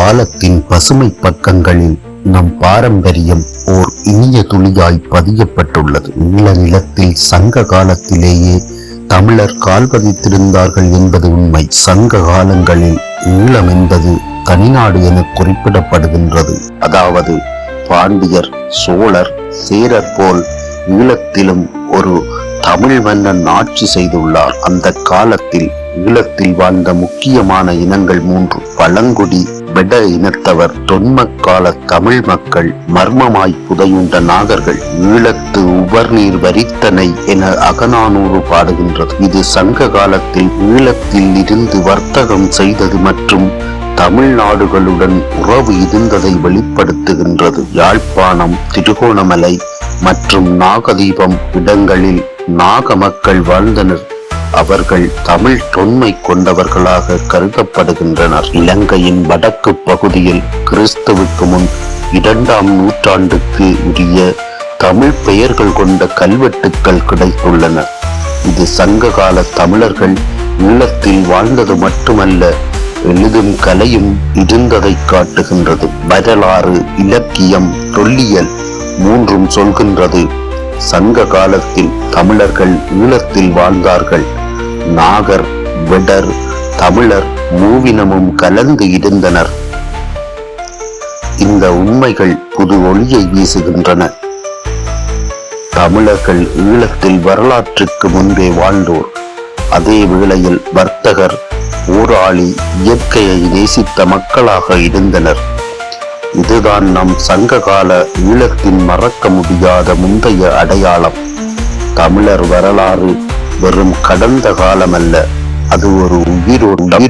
காலத்தின் பசுமை பக்கங்களில் நம் பாரம்பரியம் ஓர் இனிய துளியாய் பதியப்பட்டுள்ளது. நிலத்தில் சங்க காலத்திலேயே தமிழர் கால் பதித்திருந்தார்கள் என்பது உண்மை. சங்க காலங்களில் ஈழம் என்பது தனிநாடு என குறிப்பிடப்படுகின்றது. அதாவது பாண்டியர், சோழர், சேரர் போல் ஈழத்திலும் ஒரு தமிழ் மன்னன் ஆட்சி செய்துள்ளார். அந்த காலத்தில் ஈழத்தில் வாழ்ந்த முக்கியமான இனங்கள் 3: பழங்குடி, வெட இனத்தவர், தொன்மக்கால தமிழ் மக்கள், மர்மமாய் புதையுண்ட நாகர்கள். ஈழத்து உவர்நீர் வரித்தனை என அகநானூறு பாடுகின்றது. இது சங்க காலத்தில் ஈழத்தில் இருந்து வர்த்தகம் செய்தது மற்றும் தமிழ்நாடுகளுடன் உறவு இருந்ததை வெளிப்படுத்துகின்றது. யாழ்ப்பாணம், திருகோணமலை மற்றும் நாகதீபம் இடங்களில் நாக மக்கள் வாழ்ந்தனர். அவர்கள் தமிழ் தொன்மை கொண்டவர்களாக கருதப்படுகின்றனர். இலங்கையின் வடக்கு பகுதியில் கிறிஸ்துவுக்கு முன் 2ஆம் நூற்றாண்டுக்கு உரிய தமிழ் பெயர்கள் கொண்ட கல்வெட்டுக்கள் கிடைத்துள்ளன. இது சங்ககால தமிழர்கள் ஈழத்தில் வாழ்ந்தது மட்டுமல்ல, எழுதும் கலையும் இருந்ததை காட்டுகின்றது. வரலாறு, இலக்கியம், தொல்லியல் 3ம் சொல்கின்றது சங்க காலத்தில் தமிழர்கள் ஈழத்தில் வாழ்ந்தார்கள். நாகர், வெடர், தமிழர் மூவினமும் கலந்து இருந்தனர். இந்த உண்மைகள் புது ஒளியை வீசுகின்றன. தமிழர்கள் ஈழத்தில் வரலாற்றுக்கு முன்பே வாழ்ந்தோர். அதே வேளையில் வர்த்தகர், போராளி, இயற்கையை நேசித்த மக்களாக இருந்தனர். இதுதான் நம் சங்ககால ஈழத்தின் மறக்க முடியாத முந்தைய அடையாளம். தமிழர் வரலாறு வெறும் கடந்த காலமல்ல, அது ஒரு உயிரோட்டம்.